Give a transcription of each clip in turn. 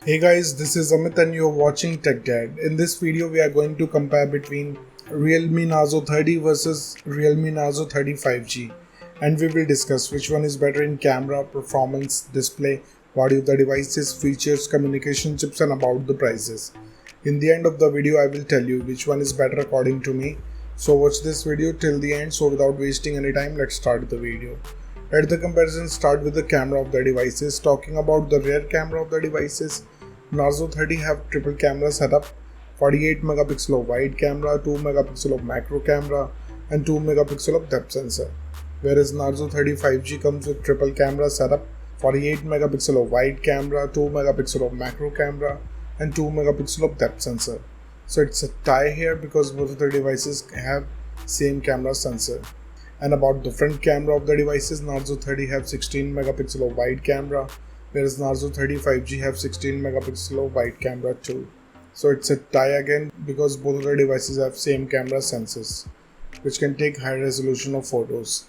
Hey guys, this is Amit and you're watching Tech Dad. In this video, we are going to compare between Realme Narzo 30 versus Realme Narzo 30 5G, and we will discuss which one is better in camera, performance, display, body of the devices, features, communication chips, and about the prices. In the end of the video, I will tell you which one is better according to me. So watch this video till the end. So without wasting any time, let's start the video. Let the comparison start with the camera of the devices. Talking about the rear camera of the devices, Narzo 30 have triple camera setup, 48 megapixel of wide camera, 2 megapixel of macro camera, and 2 megapixel of depth sensor. Whereas Narzo 30 5G comes with triple camera setup, 48 megapixel of wide camera, 2 megapixel of macro camera, and 2 megapixel of depth sensor. So it's a tie here because both of the devices have same camera sensor. And about the front camera of the devices, Narzo 30 have 16 megapixel of wide camera, whereas Narzo 30 5G have 16 megapixel of wide camera too. So it's a tie again because both of the devices have same camera sensors, which can take high resolution of photos.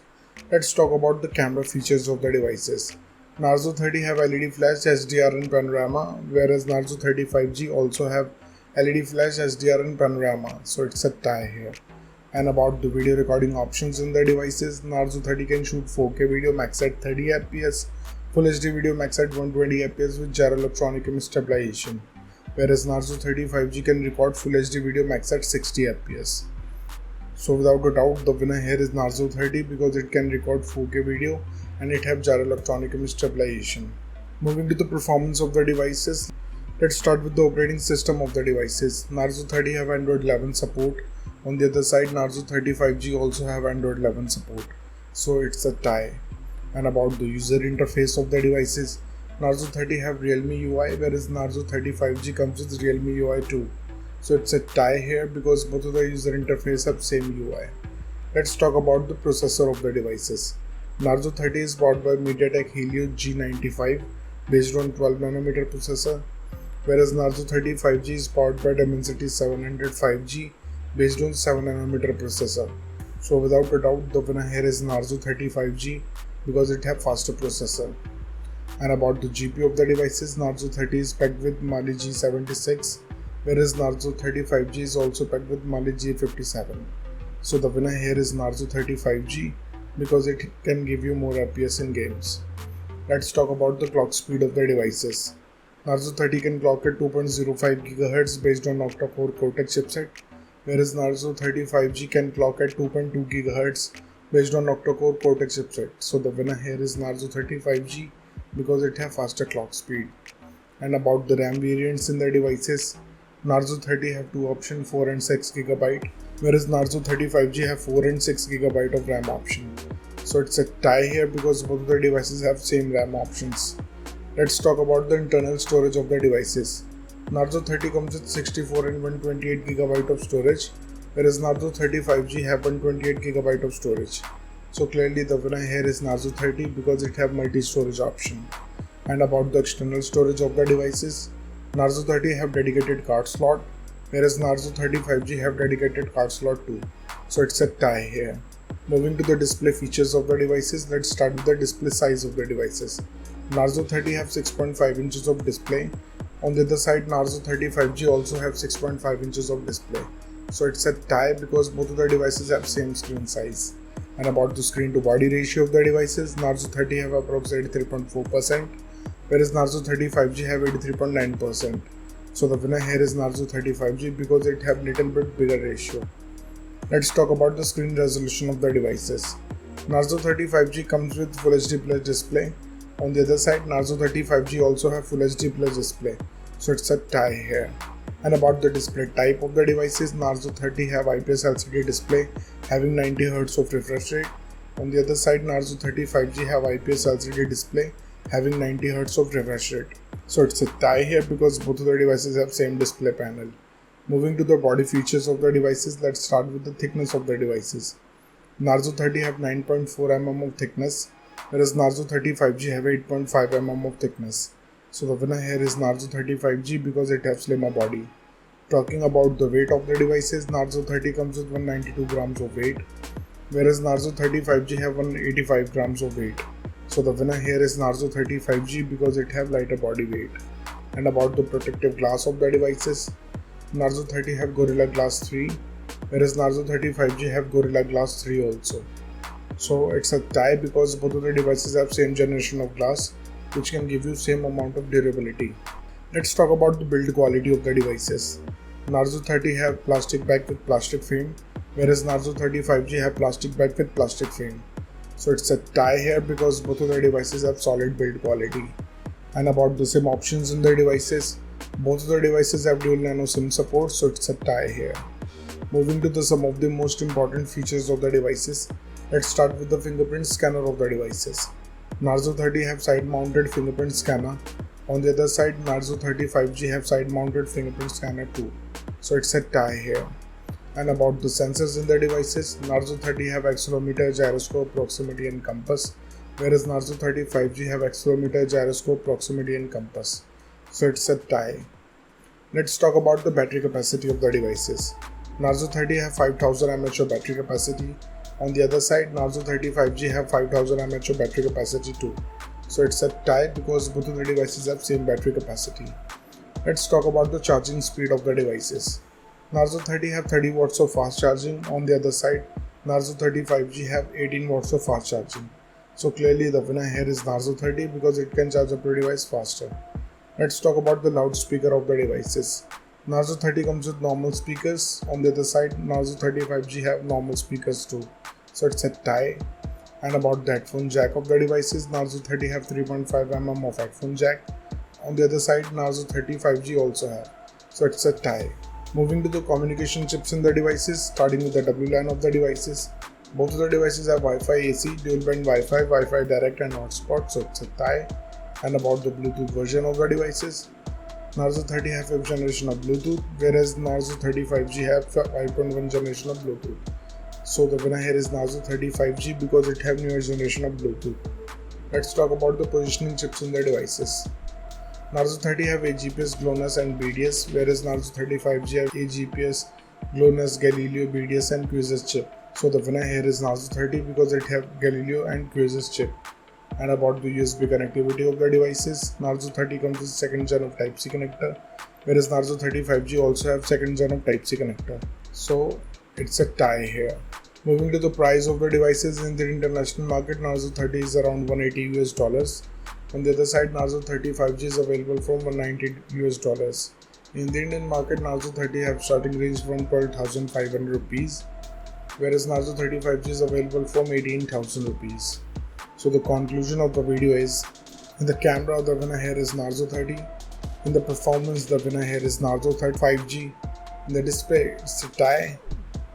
Let's talk about the camera features of the devices. Narzo 30 have LED flash, HDR and panorama, whereas Narzo 30 5G also have LED flash, HDR and panorama. So it's a tie here. And about the video recording options in the devices, Narzo 30 can shoot 4K video max at 30 fps, Full HD video max at 120 fps with gyro electronic image stabilization, whereas Narzo 30 5G can record Full HD video max at 60 fps. So without a doubt, the winner here is Narzo 30 because it can record 4K video and it have gyro electronic image stabilization. Moving to the performance of the devices, let's start with the operating system of the devices. Narzo 30 have Android 11 support. On the other side, Narzo 30 5G also have Android 11 support. So it's a tie. And about the user interface of the devices, Narzo 30 have Realme UI, whereas Narzo 30 5G comes with Realme UI 2. So it's a tie here because both of the user interface have same UI. Let's talk about the processor of the devices. Narzo 30 is powered by MediaTek Helio G95 based on 12nm processor, whereas Narzo 30 5G is powered by Dimensity 700 5G based on 7nm processor. So without a doubt, the winner here is Narzo 30 5G because it have faster processor. And about the GPU of the devices, Narzo 30 is packed with Mali G76, whereas Narzo 30 5G is also packed with Mali G57. So the winner here is Narzo 30 5G because it can give you more FPS in games. Let's talk about the clock speed of the devices. Narzo 30 can clock at 2.05 GHz based on octa-core Cortex chipset, whereas Narzo 30 5G can clock at 2.2 GHz based on octa-core Cortex chipset. So the winner here is Narzo 30 5G because it has faster clock speed. And about the RAM variants in the devices, Narzo 30 have two options, 4 and 6 GB, whereas Narzo 30 5G have 4 and 6 GB of RAM option. So it's a tie here because both of the devices have same RAM options. Let's talk about the internal storage of the devices. Narzo 30 comes with 64 and 128 GB of storage, whereas Narzo 30 5G have 128 GB of storage. So clearly the winner here is Narzo 30 because it have multi-storage option. And about the external storage of the devices, Narzo 30 have dedicated card slot, whereas Narzo 30 5G have dedicated card slot too. So it's a tie here. Moving to the display features of the devices, let's start with the display size of the devices. Narzo 30 have 6.5 inches of display. On the other side, Narzo 30 5G also have 6.5 inches of display. So it's a tie because both of the devices have same screen size. And about the screen to body ratio of the devices, Narzo 30 have approximately 83.4%, whereas Narzo 30 5G have 83.9%. So the winner here is Narzo 30 5G because it have little bit bigger ratio. Let's talk about the screen resolution of the devices. Narzo 30 5G comes with Full HD Plus display. On the other side, Narzo 30 5G also have Full HD Plus display. So it's a tie here. And about the display type of the devices, Narzo 30 have IPS LCD display having 90 Hz of refresh rate. On the other side, Narzo 30 5G have IPS LCD display having 90 Hz of refresh rate. So it's a tie here because both of the devices have same display panel. Moving to the body features of the devices, let's start with the thickness of the devices. Narzo 30 have 9.4 mm of thickness, whereas Narzo 30 5G have 8.5 mm of thickness. So the winner here is Narzo 30 5G because it has slimmer body. Talking about the weight of the devices, Narzo 30 comes with 192 grams of weight, whereas Narzo 30 5G have 185 grams of weight. So the winner here is Narzo 30 5G because it have lighter body weight. And about the protective glass of the devices, Narzo 30 have Gorilla Glass 3, whereas Narzo 30 5G have Gorilla Glass 3 also. So it's a tie because both of the devices have same generation of glass, which can give you same amount of durability. Let's talk about the build quality of the devices. Narzo 30 have plastic back with plastic frame, whereas Narzo 30 5G have plastic back with plastic frame. So it's a tie here because both of the devices have solid build quality. And about the SIM options in the devices, both of the devices have dual nano SIM support, so it's a tie here. Moving to some of the most important features of the devices, let's start with the fingerprint scanner of the devices. Narzo 30 have side mounted fingerprint scanner. On the other side, Narzo 30 5G have side mounted fingerprint scanner too. So it's a tie here. And about the sensors in the devices, Narzo 30 have accelerometer, gyroscope, proximity and compass, whereas Narzo 30 5G have accelerometer, gyroscope, proximity and compass. So it's a tie. Let's talk about the battery capacity of the devices. Narzo 30 have 5000 mAh of battery capacity. On the other side, Narzo 30 5G have 5000 mAh of battery capacity too. So it's a tie because both of the devices have same battery capacity. Let's talk about the charging speed of the devices. Narzo 30 have 30 watts of fast charging. On the other side, Narzo 30 5G have 18 watts of fast charging. So clearly the winner here is Narzo 30 because it can charge up your device faster. Let's talk about the loudspeaker of the devices. Narzo 30 comes with normal speakers. On the other side, Narzo 30 5G have normal speakers too. So it's a tie. And about the headphone jack of the devices, Narzo 30 have 3.5mm of headphone jack. On the other side, Narzo 30 5G also have. So it's a tie. Moving to the communication chips in the devices, starting with the WLAN of the devices. Both of the devices have Wi-Fi AC, dual band Wi-Fi, Wi-Fi direct and hotspot, so it's a tie. And about the Bluetooth version of the devices, Narzo 30 have 5th generation of Bluetooth, whereas Narzo 30 5G have 5.1 generation of Bluetooth. So the winner here is Narzo 30 5G because it have newer generation of Bluetooth. Let's talk about the positioning chips in the devices. Narzo 30 have AGPS, GLONASS and BDS, whereas Narzo 30 5G have AGPS, GLONASS, Galileo, BDS and QSS chip. So the winner here is Narzo 30 because it have Galileo and QSS chip. And about the USB connectivity of the devices, Narzo 30 comes with 2nd gen of Type-C connector, whereas Narzo 30 5G also have 2nd gen of Type-C connector. So it's a tie here. Moving to the price of the devices in the international market, Narzo 30 is around $180 US. On the other side, Narzo 30 5G is available from $190 US. In the Indian market, Narzo 30 have starting range from 12,500 rupees, whereas Narzo 30 5G is available from 18,000 rupees. So the conclusion of the video is, in the camera the winner here is Narzo 30, in the performance the winner here is Narzo 30 5G, in the display it's a tie,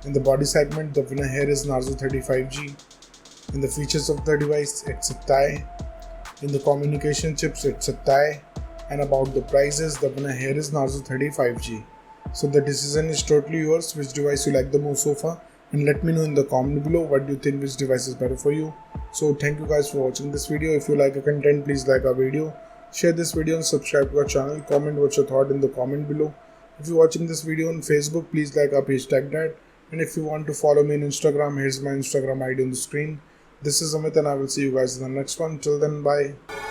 in the body segment the winner here is Narzo 30 5G, in the features of the device it's a tie, in the communication chips it's a tie, and about the prices the winner here is Narzo 30 5G. So the decision is totally yours, which device you like the most so far, and let me know in the comment below what do you think which device is better for you. So thank you guys for watching this video. If you like our content, please like our video, share this video and subscribe to our channel. Comment what you thought in the comment below. If you're watching this video on Facebook, please like our page TechDad. And if you want to follow me on Instagram, here's my Instagram ID on the screen. This is Amit and I will see you guys in the next one. Till then, bye.